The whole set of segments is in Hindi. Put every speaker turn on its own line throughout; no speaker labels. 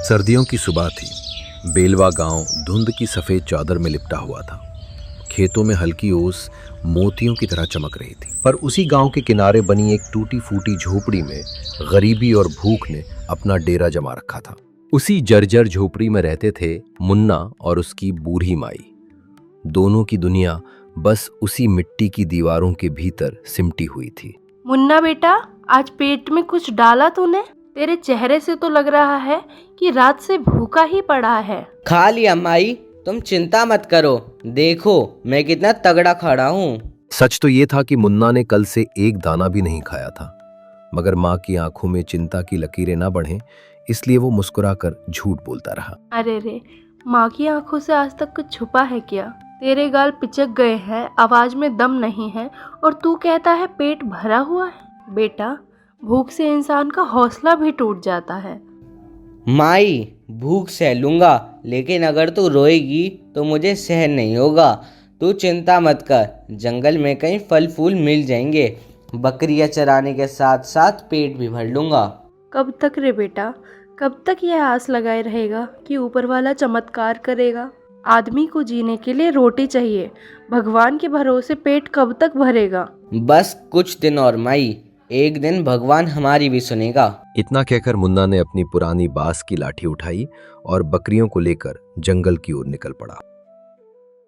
सर्दियों की सुबह थी। बेलवा गांव धुंध की सफेद चादर में लिपटा हुआ था। खेतों में हल्की ओस मोतियों की तरह चमक रही थी। पर उसी गांव के किनारे बनी एक टूटी फूटी झोपड़ी में गरीबी और भूख ने अपना डेरा जमा रखा था। उसी जर्जर झोपड़ी में रहते थे मुन्ना और उसकी बूढ़ी माई। दोनों की दुनिया बस उसी मिट्टी की दीवारों के भीतर सिमटी हुई थी।
मुन्ना बेटा, आज पेट में कुछ डाला तूने? तेरे चेहरे से तो लग रहा है कि रात से भूखा ही पड़ा है।
खा लिया माई, तुम चिंता मत करो। देखो मैं कितना तगड़ा खड़ा हूँ।
सच तो ये था कि मुन्ना ने कल से एक दाना भी नहीं खाया था, मगर माँ की आंखों में चिंता की लकीरें ना बढ़ें, इसलिए वो मुस्कुराकर झूठ बोलता रहा।
अरे रे, माँ की आंखों से आज तक कुछ छुपा है क्या? तेरे गाल पिचक गए हैं, आवाज में दम नहीं है और तू कहता है पेट भरा हुआ है। बेटा, भूख से इंसान का हौसला भी टूट जाता है।
माई, भूख सह लूंगा, लेकिन अगर तू रोएगी तो मुझे सहन नहीं होगा। तू चिंता मत कर, जंगल में कहीं फल फूल मिल जाएंगे। बकरियां चराने के साथ साथ पेट भी भर लूंगा।
कब तक रे बेटा, कब तक यह आस लगाए रहेगा कि ऊपर वाला चमत्कार करेगा? आदमी को जीने के लिए रोटी चाहिए, भगवान के भरोसे पेट कब तक भरेगा?
बस कुछ दिन और माई, एक दिन भगवान हमारी भी सुनेगा।
इतना कहकर मुन्ना ने अपनी पुरानी बांस की लाठी उठाई और बकरियों को लेकर जंगल की ओर निकल पड़ा।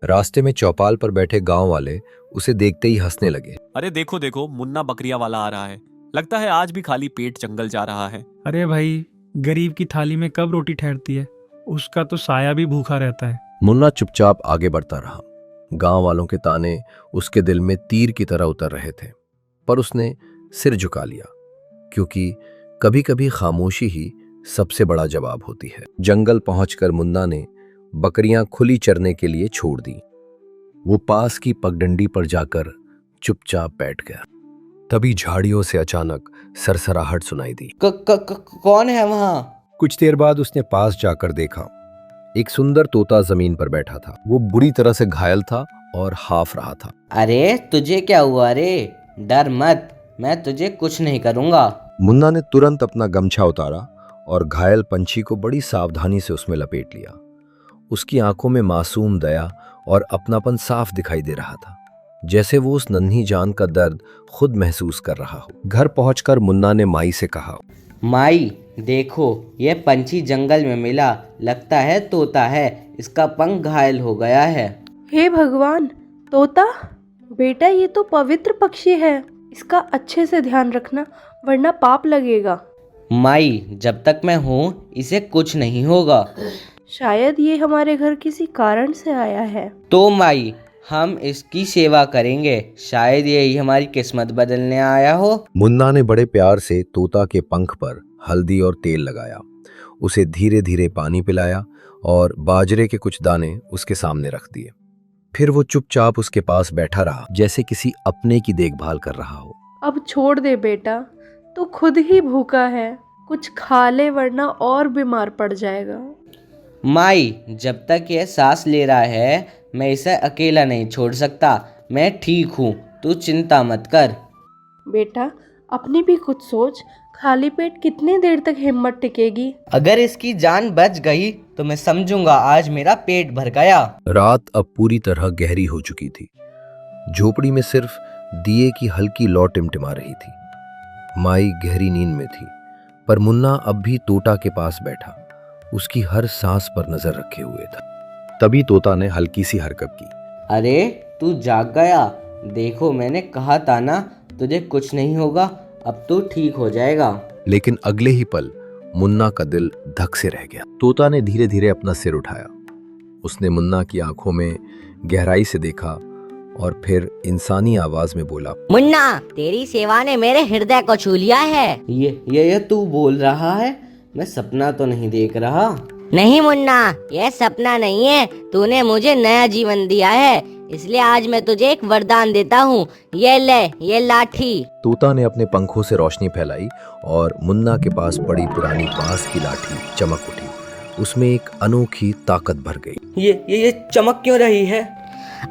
रास्ते में चौपाल पर बैठे गांव वाले उसे देखते ही हंसने लगे।
अरे देखो देखो, मुन्ना बकरिया वाला आ रहा है। लगता है आज भी खाली पेट जंगल जा रहा है।
अरे भाई, गरीब की थाली में कब रोटी ठहरती है? उसका तो साया भी भूखा रहता है।
मुन्ना चुपचाप आगे बढ़ता रहा। गांव वालों के ताने उसके दिल में तीर की तरह उतर रहे थे, पर उसने सिर झुका लिया, क्योंकि कभी कभी खामोशी ही सबसे बड़ा जवाब होती है। जंगल पहुंचकर मुन्ना ने बकरियां खुली चरने के लिए छोड़ दी। वो पास की पगडंडी पर जाकर चुपचाप बैठ गया। तभी झाड़ियों से अचानक सरसराहट सुनाई दी।
कौन है वहां?
कुछ देर बाद उसने पास जाकर देखा, एक सुंदर तोता जमीन पर बैठा था। वो बुरी तरह से घायल था और हाफ रहा था।
अरे तुझे क्या हुआ रे? डर मत, मैं तुझे कुछ नहीं करूंगा।
मुन्ना ने तुरंत अपना गमछा उतारा और घायल पंछी को बड़ी सावधानी से उसमें लपेट लिया। उसकी आंखों में मासूम दया और अपनापन साफ दिखाई दे रहा था, जैसे वो उस नन्ही जान का दर्द खुद महसूस कर रहा हो। घर पहुंचकर मुन्ना ने माई से कहा,
माई देखो, यह पंछी जंगल में मिला, लगता है तोता है, इसका पंख घायल हो गया है।
हे भगवान, तोता? बेटा, ये तो पवित्र पक्षी है, इसका अच्छे से ध्यान रखना वरना पाप लगेगा।
माई, जब तक मैं हूँ इसे कुछ नहीं होगा।
शायद ये हमारे घर किसी कारण से आया है।
तो माई, हम इसकी सेवा करेंगे, शायद यही हमारी किस्मत बदलने आया हो।
मुन्ना ने बड़े प्यार से तोता के पंख पर हल्दी और तेल लगाया, उसे धीरे धीरे पानी पिलाया और बाजरे के कुछ दाने उसके सामने रख दिए। फिर वो चुपचाप उसके पास बैठा रहा, जैसे किसी अपने की देखभाल कर रहा हो।
अब छोड़ दे बेटा, तू खुद ही भूखा है, कुछ खा ले वरना और बीमार पड़ जाएगा।
माई, जब तक यह सांस ले रहा है मैं इसे अकेला नहीं छोड़ सकता। मैं ठीक हूँ, तू चिंता मत कर।
बेटा, अपनी भी कुछ सोच, खाली पेट कितनी देर तक हिम्मत टिकेगी?
अगर इसकी जान बच गई तो मैं समझूंगा आज मेरा पेट भर गया।
रात अब पूरी तरह गहरी हो चुकी थी। झोपड़ी में सिर्फ दिए की हल्की लौ टिमटिमा रही थी। माई गहरी नींद में थी, पर मुन्ना अब भी तोता के पास बैठा, उसकी हर सांस पर नजर रखे हुए था। तभी तोता ने हल्की सी हरकत की।
अरे तू जाग गया? देखो मैंने कहा था ना, तुझे कुछ नहीं होगा, अब तू ठीक हो जाएगा।
लेकिन अगले ही पल मुन्ना का दिल धक से रह गया। तोता ने धीरे धीरे अपना सिर उठाया, उसने मुन्ना की आंखों में गहराई से देखा और फिर इंसानी आवाज में बोला,
मुन्ना, तेरी सेवा ने मेरे हृदय को छू लिया है।
ये तू बोल रहा है? मैं सपना तो नहीं देख रहा।
नहीं मुन्ना, यह सपना नहीं है, तूने मुझे नया जीवन दिया है, इसलिए आज मैं तुझे एक वरदान देता हूँ। ये ले, ये लाठी।
तोता ने अपने पंखों से रोशनी फैलाई और मुन्ना के पास पड़ी पुरानी बांस की लाठी चमक उठी। उसमें एक अनोखी ताकत भर गई।
ये चमक क्यों रही है?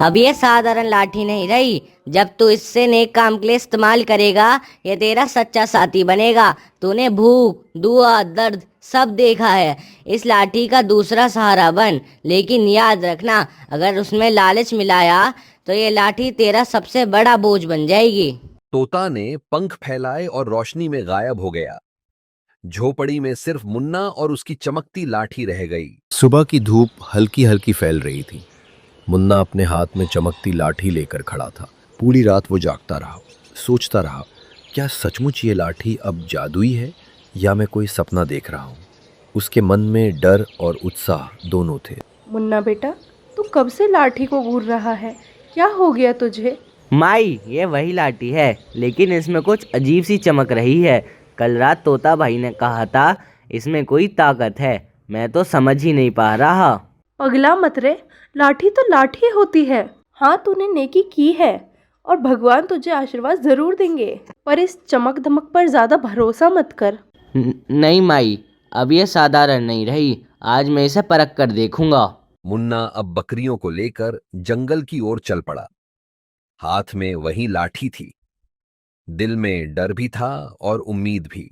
अब ये साधारण लाठी नहीं रही, जब तू इससे नेक काम के लिए इस्तेमाल करेगा ये तेरा सच्चा साथी बनेगा। तूने भूख, दुआ, दर्द सब देखा है। इस लाठी का दूसरा सहारा बन, लेकिन याद रखना अगर उसमें लालच मिलाया तो ये लाठी तेरा सबसे बड़ा बोझ बन जाएगी।
तोता ने पंख फैलाए और रोशनी में गायब हो गया। झोपड़ी में सिर्फ मुन्ना और उसकी चमकती लाठी रह गई। सुबह की धूप हल्की हल्की फैल रही थी। मुन्ना अपने हाथ में चमकती लाठी लेकर खड़ा था। पूरी रात वो जागता रहा, सोचता रहा, क्या सचमुच ये लाठी अब जादुई है या मैं कोई सपना देख रहा हूँ। उसके मन में डर और उत्साह दोनों थे।
मुन्ना बेटा, तू कब से लाठी को घूर रहा है? क्या हो गया तुझे?
माई, ये वही लाठी है, लेकिन इसमें कुछ अजीब सी चमक रही है। कल रात तोता भाई ने कहा था इसमें कोई ताकत है, मैं तो समझ ही नहीं पा रहा।
पगला मत रे, लाठी तो लाठी होती है। हाँ, तूने नेकी की है और भगवान तुझे आशीर्वाद जरूर देंगे, पर इस चमक धमक पर ज्यादा भरोसा मत कर।
नहीं माई, अब ये साधारण नहीं रही, आज मैं इसे परख कर देखूंगा।
मुन्ना अब बकरियों को लेकर जंगल की ओर चल पड़ा। हाथ में वही लाठी थी, दिल में डर भी था और उम्मीद भी।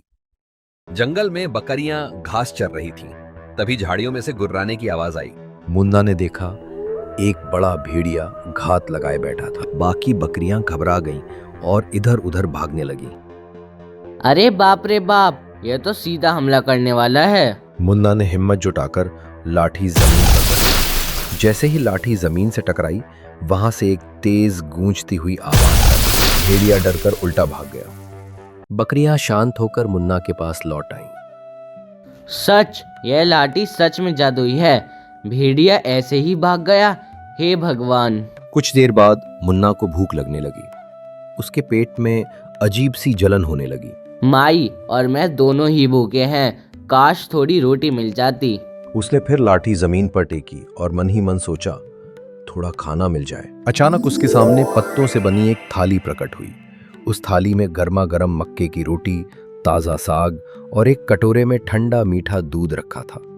जंगल में बकरियां घास चर रही थीं। तभी झाड़ियों में से गुर्राने की आवाज आई। मुन्ना ने देखा एक बड़ा भेड़िया घात लगाए बैठा था। बाकी बकरियां घबरा गईं और इधर उधर भागने लगी।
अरे बाप रे बाप, यह तो सीधा हमला करने वाला है।
मुन्ना ने हिम्मत जुटाकर लाठी जमीन पर रखी। जैसे ही लाठी जमीन से टकराई, वहां से एक तेज गूंजती हुई आवाज आई। भेड़िया डरकर उल्टा भाग गया। बकरियां शांत होकर मुन्ना के पास लौट आईं।
सच, यह लाठी सच में जादुई है। भेड़िया ऐसे ही भाग गया। हे भगवान।
कुछ देर बाद मुन्ना को भूख लगने लगी। उसके पेट में अजीब सी जलन होने लगी।
माई और मैं दोनों ही भूखे हैं, काश थोड़ी रोटी मिल जाती।
उसने फिर लाठी जमीन पर टेकी और मन ही मन सोचा, थोड़ा खाना मिल जाए। अचानक उसके सामने पत्तों से बनी एक थाली प्रकट हुई। उस थाली में गर्मा गर्म मक्के की रोटी, ताज़ा साग और एक कटोरे में ठंडा मीठा दूध रखा था।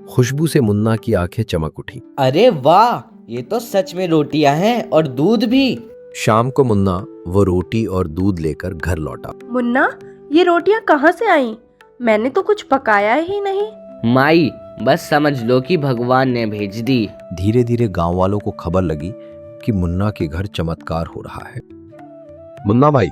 खुशबू से मुन्ना की आंखें चमक उठी।
अरे वाह, ये तो सच में रोटियां हैं और दूध भी।
शाम को मुन्ना वो रोटी और दूध लेकर घर लौटा।
मुन्ना, ये रोटियां कहाँ से आईं? मैंने तो कुछ पकाया ही नहीं।
माई, बस समझ लो कि भगवान ने भेज दी।
धीरे धीरे गांव वालों को खबर लगी कि मुन्ना के घर चमत्कार हो रहा है। मुन्ना भाई,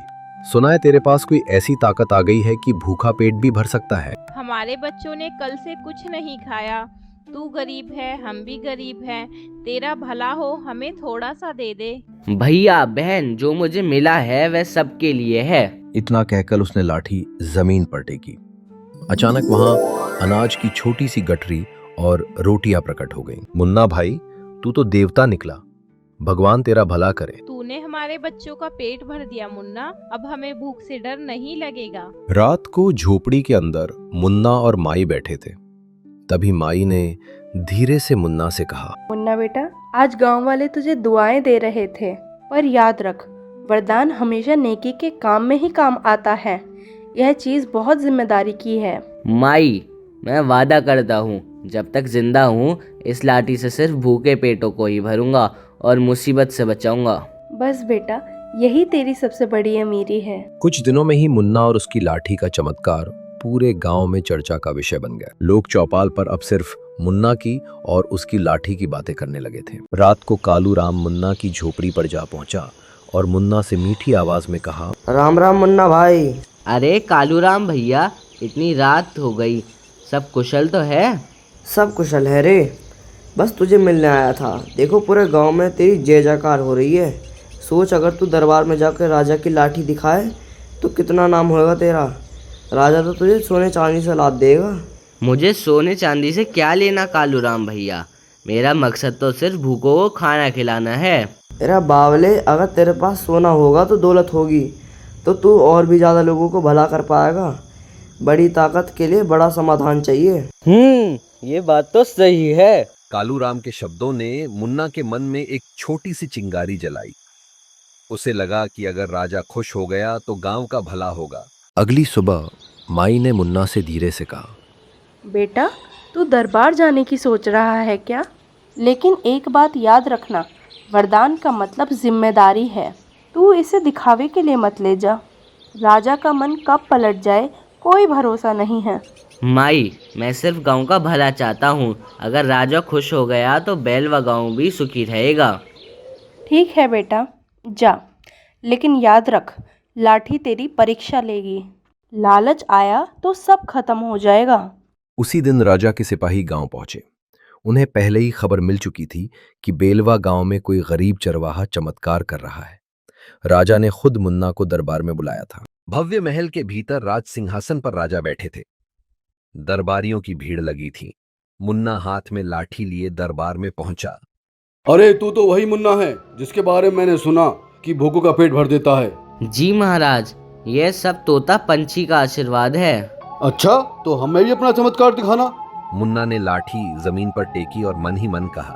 सुना है तेरे पास कोई ऐसी ताकत आ गई है कि भूखा पेट भी भर सकता है।
हमारे बच्चों ने कल से कुछ नहीं खाया। तू गरीब है, हम भी गरीब हैं। तेरा भला हो, हमें थोड़ा सा दे दे।
भैया बहन, जो मुझे मिला है वह सबके लिए है।
इतना कहकर उसने लाठी जमीन पर टेकी। अचानक वहां अनाज की छोटी सी गठरी और रोटियां प्रकट हो गईं। मुन्ना भाई, तू तो देवता निकला, भगवान तेरा भला करे।
तूने हमारे बच्चों का पेट भर दिया मुन्ना, अब हमें भूख से डर नहीं लगेगा।
रात को झोपड़ी के अंदर मुन्ना और माई बैठे थे। तभी माई ने धीरे से मुन्ना से कहा,
मुन्ना बेटा, आज गांव वाले तुझे दुआएं दे रहे थे, पर याद रख, वरदान हमेशा नेकी के काम में ही काम आता है। यह चीज बहुत जिम्मेदारी की है।
माई, मैं वादा करता हूँ जब तक जिंदा हूँ इस लाठी से सिर्फ भूखे पेटों को ही भरूंगा और मुसीबत से बचाऊंगा।
बस बेटा, यही तेरी सबसे बड़ी अमीरी है।
कुछ दिनों में ही मुन्ना और उसकी लाठी का चमत्कार पूरे गांव में चर्चा का विषय बन गया। लोग चौपाल पर अब सिर्फ मुन्ना की और उसकी लाठी की बातें करने लगे थे। रात को कालू राम मुन्ना की झोपड़ी पर जा पहुंचा और मुन्ना से मीठी आवाज में कहा,
राम राम मुन्ना भाई।
अरे कालूराम भैया, इतनी रात हो गई, सब कुशल तो है?
सब कुशल है रे, बस तुझे मिलने आया था। देखो पूरे गांव में तेरी जय जयकार हो रही है। सोच, अगर तू दरबार में जाकर राजा की लाठी दिखाए तो कितना नाम होगा तेरा। राजा तो तुझे सोने चांदी से लाद देगा।
मुझे सोने चांदी से क्या लेना कालूराम भैया, मेरा मकसद तो सिर्फ भूखों को खाना खिलाना है।
तेरा बावले, अगर तेरे पास सोना होगा तो दौलत होगी, तो तू और भी ज़्यादा लोगों को भला कर पाएगा। बड़ी ताकत के लिए बड़ा समाधान चाहिए।
ये बात तो सही है।
कालू राम के शब्दों ने मुन्ना के मन में एक छोटी सी चिंगारी जलाई। उसे लगा कि अगर राजा खुश हो गया तो गांव का भला होगा। अगली सुबह माई ने मुन्ना से धीरे से कहा,
बेटा, तू दरबार जाने की सोच रहा है क्या? लेकिन एक बात याद रखना, वरदान का मतलब जिम्मेदारी है। तू इसे दिखावे के लिए मत ले जा। राजा का मन कब पलट जाए कोई भरोसा नहीं है।
माई, मैं सिर्फ गांव का भला चाहता हूँ। अगर राजा खुश हो गया तो बेलवा गांव भी सुखी रहेगा।
ठीक है बेटा, जा, लेकिन याद रख, लाठी तेरी परीक्षा लेगी। लालच आया तो सब खत्म हो जाएगा।
उसी दिन राजा के सिपाही गांव पहुंचे। उन्हें पहले ही खबर मिल चुकी थी कि बेलवा गांव में कोई गरीब चरवाहा चमत्कार कर रहा है। राजा ने खुद मुन्ना को दरबार में बुलाया था। भव्य महल के भीतर राज सिंहासन पर राजा बैठे थे। दरबारियों की भीड़ लगी थी। मुन्ना हाथ में लाठी लिए दरबार में पहुंचा।
अरे तू तो वही मुन्ना है जिसके बारे में मैंने सुना कि भूखों का पेट भर देता है।
जी महाराज, यह सब तोता पंछी का आशीर्वाद है।
अच्छा, तो हमें भी अपना चमत्कार दिखाना।
मुन्ना ने लाठी जमीन पर टेकी और मन ही मन कहा,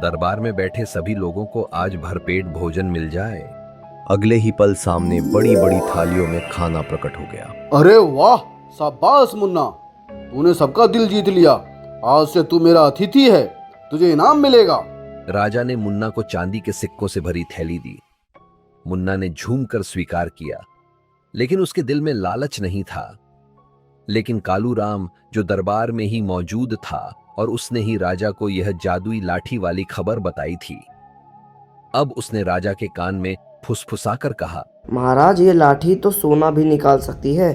दरबार में बैठे सभी लोगों को आज भरपेट भोजन मिल जाए। अगले ही पल सामने बड़ी बड़ी थालियों में खाना प्रकट हो गया।
अरे वाह, शाबाश मुन्ना, तूने सबका दिल जीत लिया। आज से तू मेरा अतिथि है, तुझे इनाम मिलेगा।
राजा ने मुन्ना को चांदी के सिक्कों से भरी थैली दी। मुन्ना ने झूम कर स्वीकार किया, लेकिन उसके दिल में लालच नहीं था। लेकिन कालूराम जो दरबार में ही मौजूद था और उसने ही राजा को यह जादुई लाठी वाली खबर बताई थी, अब उसने राजा के कान में फुसफुसाकर कहा,
महाराज, ये लाठी तो सोना भी निकाल सकती है।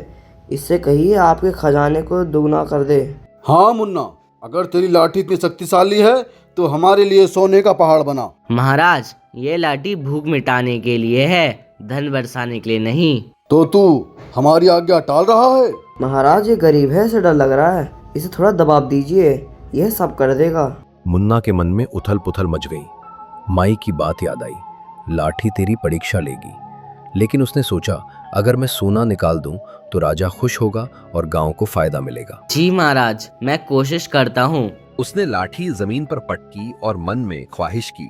इससे कहिए आपके खजाने को दुगना कर दे।
हाँ मुन्ना, अगर तेरी लाठी इतनी शक्तिशाली है तो हमारे लिए सोने का पहाड़ बना।
महाराज, ये लाठी भूख मिटाने के लिए है, धन बरसाने के लिए नहीं।
तो तू हमारी आज्ञा टाल रहा है?
महाराज, ये गरीब है, इसे डर लग रहा है, इसे थोड़ा दबाव दीजिए, यह सब कर देगा।
मुन्ना के मन में उथल पुथल मच गई। माई की बात याद आई, लाठी तेरी परीक्षा लेगी। लेकिन उसने सोचा, अगर मैं सोना निकाल दूं तो राजा खुश होगा और गांव को फायदा मिलेगा।
जी महाराज, मैं कोशिश करता हूँ।
उसने लाठी जमीन पर पटकी और मन में ख्वाहिश की,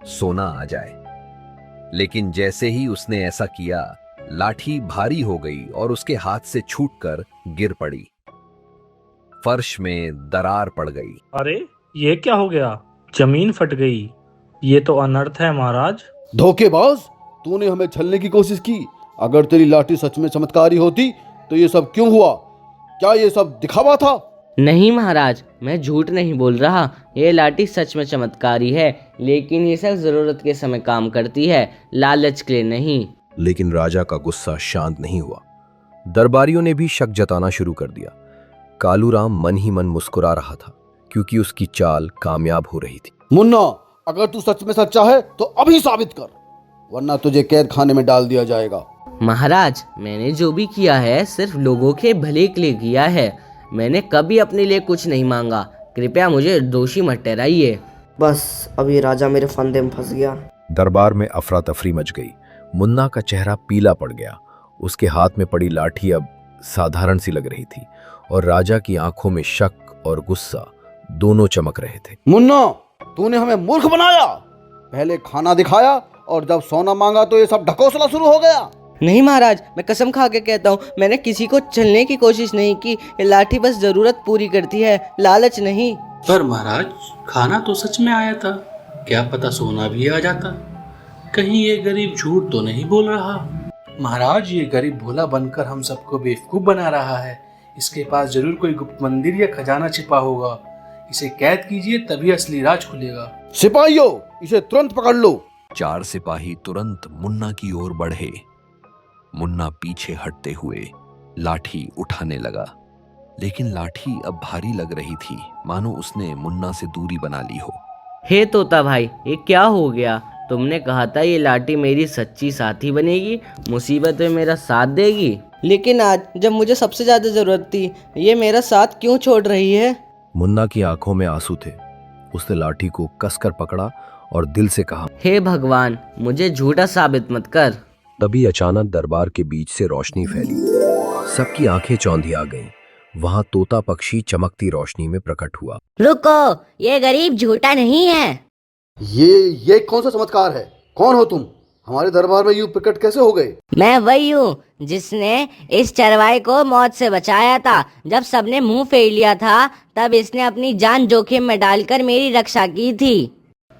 सोना आ जाए। लेकिन जैसे ही उसने ऐसा किया, लाठी भारी हो गई और उसके हाथ से छूटकर गिर पड़ी। फर्श में दरार पड़ गई।
अरे ये क्या हो गया? जमीन फट गई। ये तो अनर्थ है महाराज।
धोखेबाज, तूने हमें छलने की कोशिश की। अगर तेरी लाठी सच में चमत्कारी होती तो ये सब क्यों हुआ? क्या ये सब दिखावा था?
नहीं महाराज, मैं झूठ नहीं बोल रहा। ये लाठी सच में चमत्कारी है, लेकिन ये सब जरूरत के समय काम करती है, लालच के लिए नहीं।
लेकिन राजा का गुस्सा शांत नहीं हुआ। दरबारियों ने भी शक जताना शुरू कर दिया। कालूराम मन ही मन मुस्कुरा रहा था, क्योंकि उसकी चाल कामयाब हो रही थी।
मुन्ना, अगर तू सच में सच्चा है तो अभी साबित कर, वरना तुझे कैद खाने में डाल दिया जाएगा।
महाराज, मैंने जो भी किया है सिर्फ लोगों के भले के लिए किया है। मैंने कभी अपने लिए कुछ नहीं मांगा। कृपया मुझे दोषी मत ठहराइए।
बस अब ये राजा मेरे फंदे में फंस गया।
दरबार में अफरा तफरी मच गई। मुन्ना का चेहरा पीला पड़ गया। उसके हाथ में पड़ी लाठी अब साधारण सी लग रही थी और राजा की आंखों में शक और गुस्सा दोनों चमक रहे थे।
मुन्ना, तूने हमें मूर्ख बनाया। पहले खाना दिखाया और जब सोना मांगा तो ये सब ढकोसला शुरू हो गया।
नहीं महाराज, मैं कसम खा के कहता हूँ, मैंने किसी को छलने की कोशिश नहीं की। ये लाठी बस जरूरत पूरी करती है, लालच नहीं।
पर महाराज, खाना तो सच में आया था, क्या पता सोना भी आ जाता। कहीं ये गरीब झूठ तो नहीं बोल रहा? महाराज, ये गरीब भोला बनकर हम सबको बेवकूफ बना रहा है। इसके पास जरूर कोई गुप्त मंदिर या खजाना छिपा होगा। इसे कैद कीजिए, तभी असली राज खुलेगा।
सिपाहियों, इसे तुरंत पकड़ लो।
4 सिपाही तुरंत मुन्ना की ओर बढ़े। मुन्ना पीछे हटते हुए लाठी उठाने लगा, लेकिन लाठी अब भारी लग रही थी, मानो उसने मुन्ना से दूरी बना ली हो।
हे तोता भाई, ये क्या हो गया? तुमने कहा था ये लाठी मेरी सच्ची साथी बनेगी, मुसीबत में मेरा साथ देगी। लेकिन आज जब मुझे सबसे ज्यादा जरूरत थी, ये मेरा साथ क्यों छोड़ रही है?
मुन्ना की आंखों में आंसू थे। उसने लाठी को कसकर पकड़ा और दिल से कहा,
हे भगवान, मुझे झूठा साबित मत कर।
तभी अचानक दरबार के बीच से रोशनी फैली। सबकी आंखें चौंधी आ गईं। वहां तोता पक्षी चमकती रोशनी में प्रकट हुआ।
रुको, ये गरीब झूठा नहीं है।
ये कौन सा चमत्कार है? कौन हो तुम? हमारे दरबार में यूं प्रकट कैसे हो गए?
मैं वही हूँ जिसने इस चरवाहे को मौत से बचाया था। जब सबने मुंह फेर लिया था, तब इसने अपनी जान जोखिम में डालकर मेरी रक्षा की थी।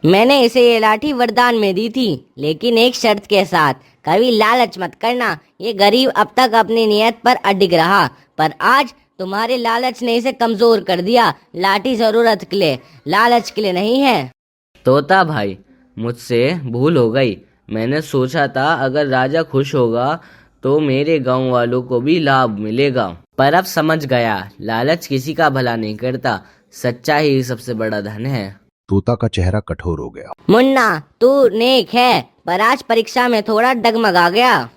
मैंने इसे ये लाठी वरदान में दी थी, लेकिन एक शर्त के साथ। कभी लालच मत करना। ये गरीब अब तक अपनी नियत पर अडिग रहा, पर आज तुम्हारे लालच ने इसे कमजोर कर दिया। लाठी जरूरत के लिए, लालच के लिए नहीं है।
तोता भाई, मुझसे भूल हो गई। मैंने सोचा था अगर राजा खुश होगा तो मेरे गांव वालों को भी लाभ मिलेगा, पर अब समझ गया लालच किसी का भला नहीं करता। सच्चाई ही सबसे बड़ा धन है।
तोता का चेहरा कठोर हो गया।
मुन्ना, तू नेक है, पर आज परीक्षा में थोड़ा डगमगा गया।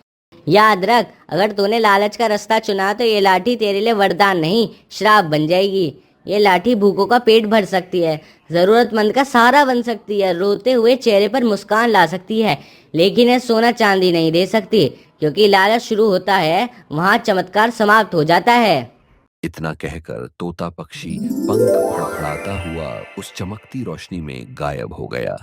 याद रख, अगर तूने लालच का रास्ता चुना तो ये लाठी तेरे लिए वरदान नहीं, श्राप बन जाएगी। ये लाठी भूखों का पेट भर सकती है, जरूरतमंद का सहारा बन सकती है, रोते हुए चेहरे पर मुस्कान ला सकती है, लेकिन ये सोना चांदी नहीं दे सकती, क्योंकि लालच शुरू होता है वहाँ चमत्कार समाप्त हो जाता है।
इतना कहकर तोता पक्षी पंख फड़फड़ाता हुआ उस चमकती रोशनी में गायब हो गया।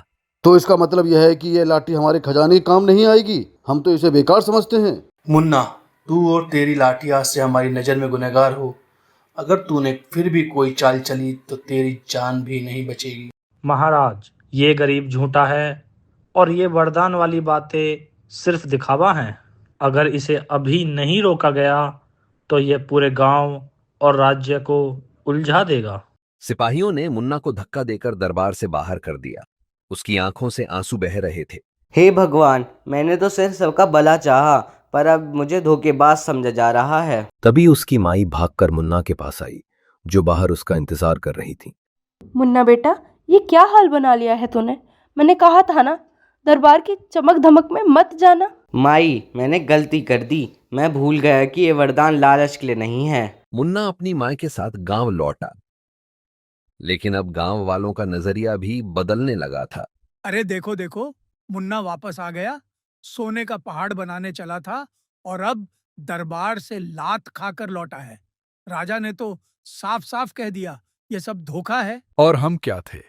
तो इसका मतलब यह है कि यह लाठी हमारे खजाने के काम नहीं आएगी। हम तो इसे बेकार समझते हैं।
मुन्ना, तू और तेरी लाठी आज से हमारी नज़र में गुनहगार हो। अगर तूने फिर भी कोई चाल चली तो तेरी जान भी नहीं बचेगी।
महाराज, ये गरीब झूठा है और ये वरदान वाली बातें सिर्फ दिखावा हैं। अगर इसे अभी नहीं रोका गया तो ये पूरे गांव और राज्य को उलझा देगा।
सिपाहियों ने मुन्ना को धक्का देकर दरबार से बाहर कर दिया। उसकी आंखों से आंसू बह रहे थे।
हे भगवान, मैंने तो सिर्फ सबका भला चाहा, पर अब मुझे धोखेबाज समझा जा रहा है।
तभी उसकी माई भागकर मुन्ना के पास आई, जो बाहर उसका इंतजार कर रही थी।
मुन्ना बेटा, ये क्या हाल बना लिया है तूने? मैंने कहा था ना, दरबार की चमक धमक में मत जाना।
माई, मैंने गलती कर दी। मैं भूल गया कि ये वरदान लालच के लिए नहीं है।
मुन्ना अपनी माँ के साथ गांव लौटा, लेकिन अब गांव वालों का नजरिया भी बदलने लगा था।
अरे देखो देखो, मुन्ना वापस आ गया। सोने का पहाड़ बनाने चला था और अब दरबार से लात खाकर लौटा है। राजा ने तो साफ साफ कह दिया ये सब धोखा है।
और हम क्या थे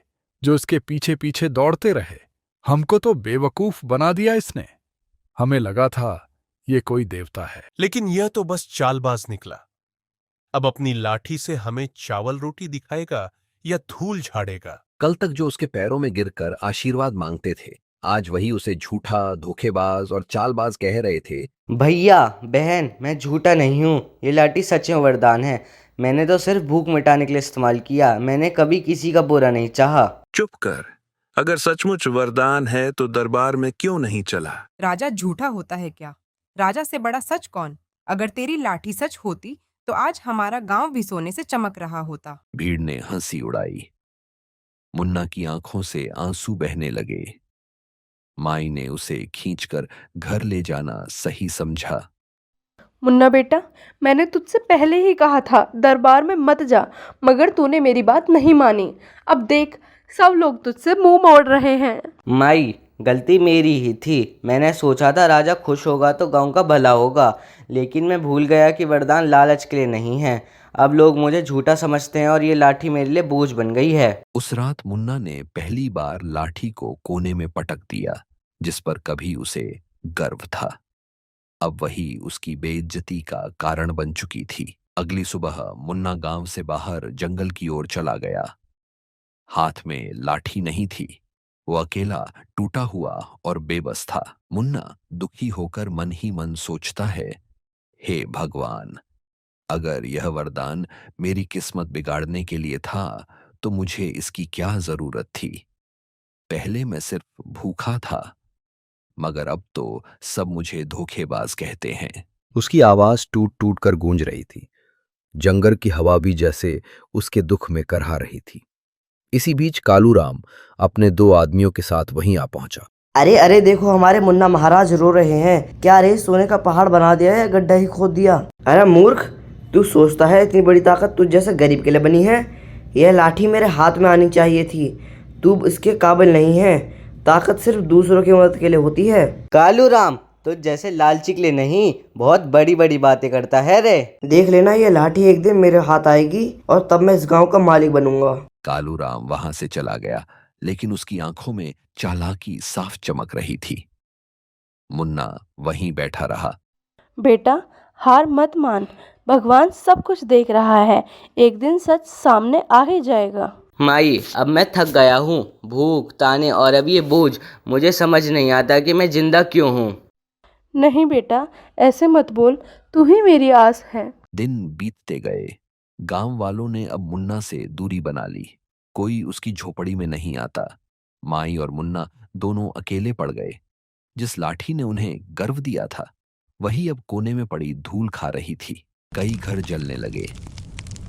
जो इसके पीछे पीछे दौड़ते रहे? हमको तो बेवकूफ बना दिया इसने। हमें लगा था ये कोई देवता है।
लेकिन यह तो बस चालबाज निकला। अब अपनी लाठी से हमें चावल रोटी दिखाएगा या धूल झाड़ेगा।
कल तक जो उसके पैरों में गिरकर आशीर्वाद मांगते थे, आज वही उसे झूठा, धोखेबाज और चालबाज कह रहे थे।
भैया बहन, मैं झूठा नहीं हूँ। ये लाठी सच में वरदान है। मैंने तो सिर्फ भूख मिटाने के लिए इस्तेमाल किया। मैंने कभी किसी का बुरा नहीं चाहा।
चुप कर। अगर सचमुच वरदान है तो दरबार में क्यों नहीं चला?
राजा झूठा होता है क्या? राजा से बड़ा सच कौन? अगर तेरी लाठी सच होती तो आज हमारा गांव भी सोने से चमक रहा होता।
भीड़ ने हंसी उड़ाई। मुन्ना की आंखों से आंसू बहने लगे। माई ने उसे खींचकर घर ले जाना सही समझा।
मुन्ना बेटा, मैंने तुझसे पहले ही कहा था दरबार में मत जा, मगर तूने मेरी बात नहीं मानी। अब देख, सब लोग तुझसे मुंह मोड़ रहे हैं।
माई, गलती मेरी ही थी। मैंने सोचा था राजा खुश होगा तो गांव का भला होगा, लेकिन मैं भूल गया कि वरदान लालच के लिए नहीं है। अब लोग मुझे झूठा समझते हैं और ये लाठी मेरे लिए बोझ बन गई है।
उस रात मुन्ना ने पहली बार लाठी को कोने में पटक दिया, जिस पर कभी उसे गर्व था। अब वही उसकी बेइज्जती का कारण बन चुकी थी। अगली सुबह मुन्ना गांव से बाहर जंगल की ओर चला गया। हाथ में लाठी नहीं थी। वो अकेला, टूटा हुआ और बेबस था। मुन्ना दुखी होकर मन ही मन सोचता है, हे भगवान, अगर यह वरदान मेरी किस्मत बिगाड़ने के लिए था तो मुझे इसकी क्या जरूरत थी? पहले मैं सिर्फ भूखा था, मगर अब तो सब मुझे धोखेबाज कहते हैं। उसकी आवाज टूट टूट कर गूंज रही थी। जंगल की हवा भी जैसे उसके दुख में करहा रही थी। इसी बीच कालूराम अपने 2 आदमियों के साथ वहीं आ पहुंचा।
अरे अरे देखो, हमारे मुन्ना महाराज रो रहे हैं। क्या रे, सोने का पहाड़ बना दिया या गड्ढा ही खोद दिया? अरे मूर्ख, तू सोचता है इतनी बड़ी ताकत तुझ जैसे गरीब के लिए बनी है? यह लाठी मेरे हाथ में आनी चाहिए थी। तू इसके काबिल नहीं है। ताकत सिर्फ दूसरों की मदद के लिए होती है।
कालूराम, तुझ जैसे लालची के लिए नहीं, बहुत बड़ी बड़ी बातें करता है रे।
देख लेना, ये लाठी एक दिन मेरे हाथ आएगी और तब मैं इस गांव का मालिक बनूंगा।
कालूराम वहां से चला गया, लेकिन उसकी आंखों में चालाकी साफ चमक रही थी। मुन्ना वहीं बैठा रहा।
बेटा, हार मत मान, भगवान सब कुछ देख रहा है। एक दिन सच सामने आ ही जाएगा।
माई, अब मैं थक गया हूँ। भूख, ताने और अब ये बोझ, मुझे समझ नहीं आता कि मैं जिंदा क्यों हूँ।
नहीं बेटा, ऐसे मत बोल, तू ही मेरी आस है।
दिन बीतते गए। गांव वालों ने अब मुन्ना से दूरी बना ली। कोई उसकी झोपड़ी में नहीं आता। माई और मुन्ना दोनों अकेले पड़ गए। जिस लाठी ने उन्हें गर्व दिया था, वही अब कोने में पड़ी धूल खा रही थी। कई घर जलने लगे।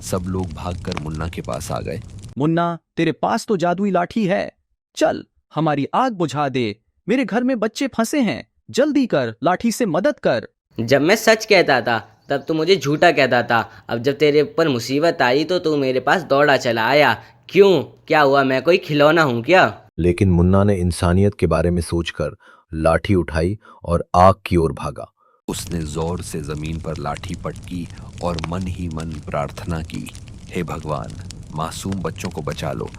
सब लोग भागकर मुन्ना के पास आ गए।
मुन्ना, तेरे पास तो जादुई लाठी है, चल हमारी आग बुझा दे। मेरे घर में बच्चे फंसे हैं, जल्दी कर, लाठी से मदद कर।
जब मैं सच कहता था तब तू मुझे झूठा कहता था। अब जब तेरे ऊपर मुसीबत आई तो तू मेरे पास दौड़ा चला आया। क्यों? क्या हुआ? मैं कोई खिलौना हूँ क्या?
लेकिन मुन्ना ने इंसानियत के बारे में सोचकर लाठी उठाई और आग की ओर भागा। उसने जोर से जमीन पर लाठी पटकी और मन ही मन प्रार्थना की, हे भगवान, मासूम बच्चों को बचा लो।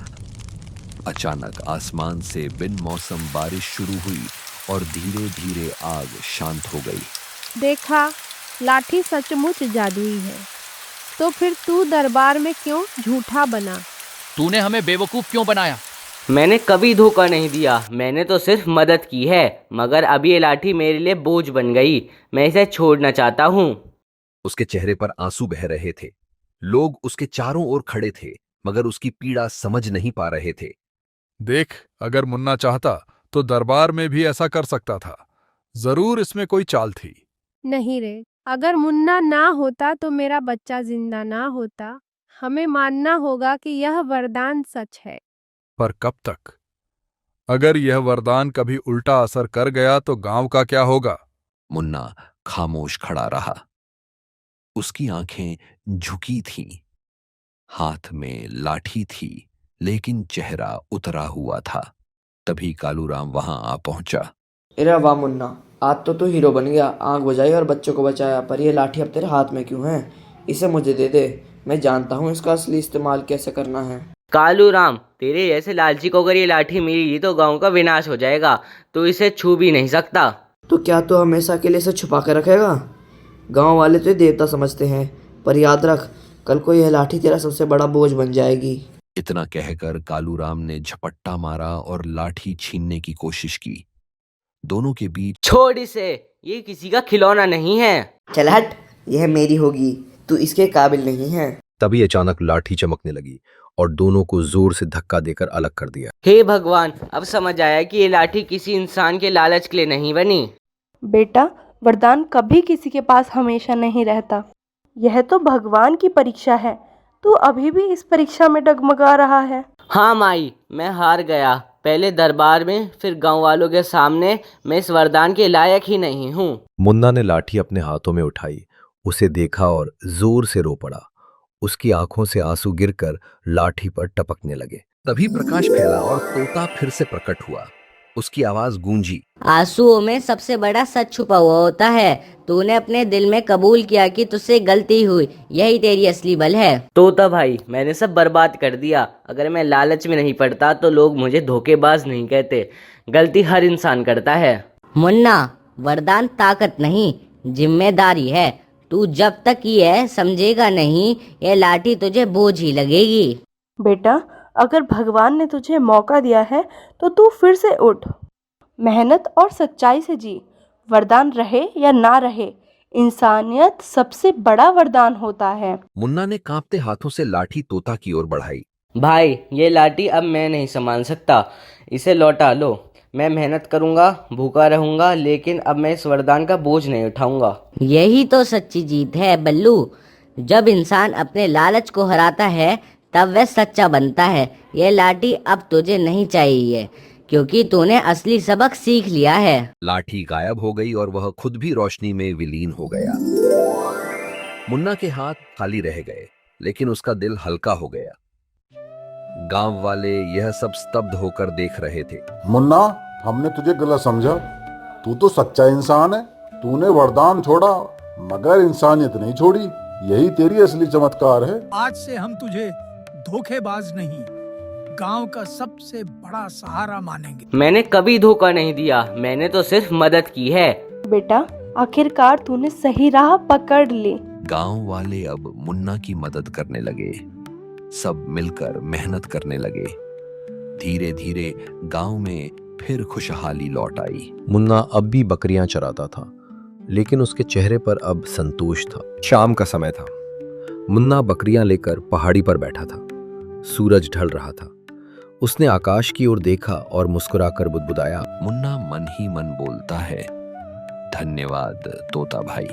अचानक आसमान से बिन मौसम बारिश शुरू हुई और धीरे धीरे आग शांत हो गई।
देखा, लाठी सचमुच जादुई है। तो फिर तू दरबार में क्यों झूठा बना?
तूने हमें बेवकूफ क्यों बनाया?
मैंने कभी धोखा नहीं दिया, मैंने तो सिर्फ मदद की है। मगर अब ये लाठी मेरे लिए बोझ बन गई। मैं इसे छोड़ना चाहता हूँ।
उसके चेहरे पर आंसू बह रहे थे। लोग उसके चारों ओर खड़े थे, मगर उसकी पीड़ा समझ नहीं पा रहे थे।
देख, अगर मुन्ना चाहता तो दरबार में भी ऐसा कर सकता था। जरूर इसमें कोई चाल थी।
नहीं रे, अगर मुन्ना ना होता तो मेरा बच्चा जिंदा ना होता। हमें मानना होगा कि यह वरदान सच है।
पर कब तक? अगर यह वरदान कभी उल्टा असर कर गया तो गांव का क्या होगा?
मुन्ना खामोश खड़ा रहा। उसकी आंखें झुकी थीं। हाथ में लाठी थी, लेकिन चेहरा उतरा हुआ था। तभी कालूराम वहां आ पहुंचा।
अरे वाह मुन्ना, आज तो तू हीरो बन गया। आग बुझाई और बच्चों को बचाया, पर ये लाठी अब तेरे हाथ में क्यों है? इसे मुझे दे दे, मैं जानता हूँ इसका असली इस्तेमाल कैसे करना है।
कालूराम, तेरे जैसे लालची को अगर ये लाठी मिली तो गांव का विनाश हो जाएगा। तू इसे छू भी नहीं सकता।
तो क्या तू हमेशा के लिए इसे छुपा कर रखेगा? गांव वाले तो ये देवता समझते हैं, पर याद रख, कल को यह लाठी तेरा सबसे बड़ा बोझ बन जाएगी।
इतना कहकर कालूराम ने झपट्टा मारा और लाठी छीनने की कोशिश की। दोनों के बीच
छोड़ इसे, ये किसी का खिलौना नहीं है।
चल हट, यह मेरी होगी, तू इसके काबिल नहीं है।
तभी अचानक लाठी चमकने लगी और दोनों को जोर से धक्का देकर अलग कर दिया।
हे भगवान, अब समझ आया कि ये लाठी किसी इंसान के लालच के लिए नहीं बनी।
बेटा, वरदान कभी किसी के पास हमेशा नहीं रहता। यह तो भगवान की परीक्षा है। तू अभी भी इस परीक्षा में डगमगा रहा है।
हाँ माई, मैं हार गया। पहले दरबार में, फिर गांव वालों के सामने। मैं इस वरदान के लायक ही नहीं हूँ।
मुन्ना ने लाठी अपने हाथों में उठाई, उसे देखा और जोर से रो पड़ा। उसकी आंखों से आंसू गिरकर लाठी पर टपकने लगे। तभी प्रकाश फैला और तोता फिर से प्रकट हुआ। उसकी आवाज गूंजी,
आंसुओं में सबसे बड़ा सच छुपा हुआ होता है। तूने अपने दिल में कबूल किया कि तुझसे गलती हुई, यही तेरी असली बल है।
तोता भाई, मैंने सब बर्बाद कर दिया। अगर मैं लालच में नहीं पड़ता तो लोग मुझे धोखेबाज नहीं कहते। गलती हर इंसान करता है।
मुन्ना, वरदान ताकत नहीं, जिम्मेदारी है। तू जब तक ये समझेगा नहीं, ये लाठी तुझे बोझ ही लगेगी।
बेटा, अगर भगवान ने तुझे मौका दिया है तो तू फिर से उठ, मेहनत और सच्चाई से जी। वरदान रहे या ना रहे, इंसानियत सबसे बड़ा वरदान होता है।
मुन्ना ने कांपते हाथों से लाठी तोता की ओर बढ़ाई।
भाई, ये लाठी अब मैं नहीं संभाल सकता, इसे लौटा लो। मैं मेहनत करूंगा, भूखा रहूंगा, लेकिन अब मैं इस वरदान का बोझ नहीं उठाऊंगा।
यही तो सच्ची जीत है बल्लू। जब इंसान अपने लालच को हराता है तब वह सच्चा बनता है। ये लाठी अब तुझे नहीं चाहिए, क्योंकि तूने असली सबक सीख लिया है।
लाठी गायब हो गई और वह खुद भी रोशनी में विलीन हो गया। मुन्ना के हाथ खाली रह गए, लेकिन उसका दिल हल्का हो गया। गांव वाले यह सब स्तब्ध होकर देख रहे थे।
मुन्ना, हमने तुझे गलत समझा। तू तो सच्चा इंसान है। तूने वरदान छोड़ा, मगर इंसानियत नहीं छोड़ी। यही तेरी असली चमत्कार है।
आज से हम तुझे धोखेबाज नहीं, गांव का सबसे बड़ा सहारा मानेंगे।
मैंने कभी धोखा नहीं दिया, मैंने तो सिर्फ मदद की है।
बेटा, आखिरकार तूने सही राह पकड़ ली।
गांव वाले अब मुन्ना की मदद करने लगे। सब मिलकर मेहनत करने लगे। धीरे धीरे गांव में फिर खुशहाली लौट आई। मुन्ना अब भी बकरियां चराता था, लेकिन उसके चेहरे पर अब संतोष था। शाम का समय था। मुन्ना बकरियां लेकर पहाड़ी पर बैठा था। सूरज ढल रहा था। उसने आकाश की ओर देखा और मुस्कुराकर बुदबुदाया। मुन्ना मन ही मन बोलता है, धन्यवाद तोता भाई,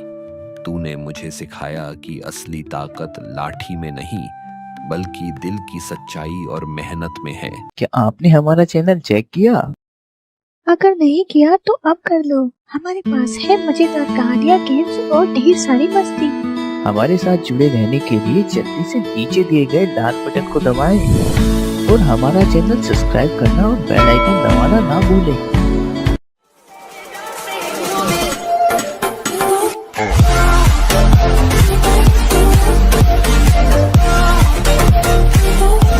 तूने मुझे सिखाया कि असली ताकत लाठी में नहीं बल्कि दिल की सच्चाई और मेहनत में है।
क्या आपने हमारा चैनल चेक किया?
अगर नहीं किया तो अब कर लो। हमारे पास है मजेदार कहानियाँ, गेम्स और ढेर सारी मस्ती।
हमारे साथ जुड़े रहने के लिए जल्दी से नीचे दिए गए लाल बटन को दबाएं और हमारा चैनल सब्सक्राइब करना और बेल आइकन दबाना ना भूलें।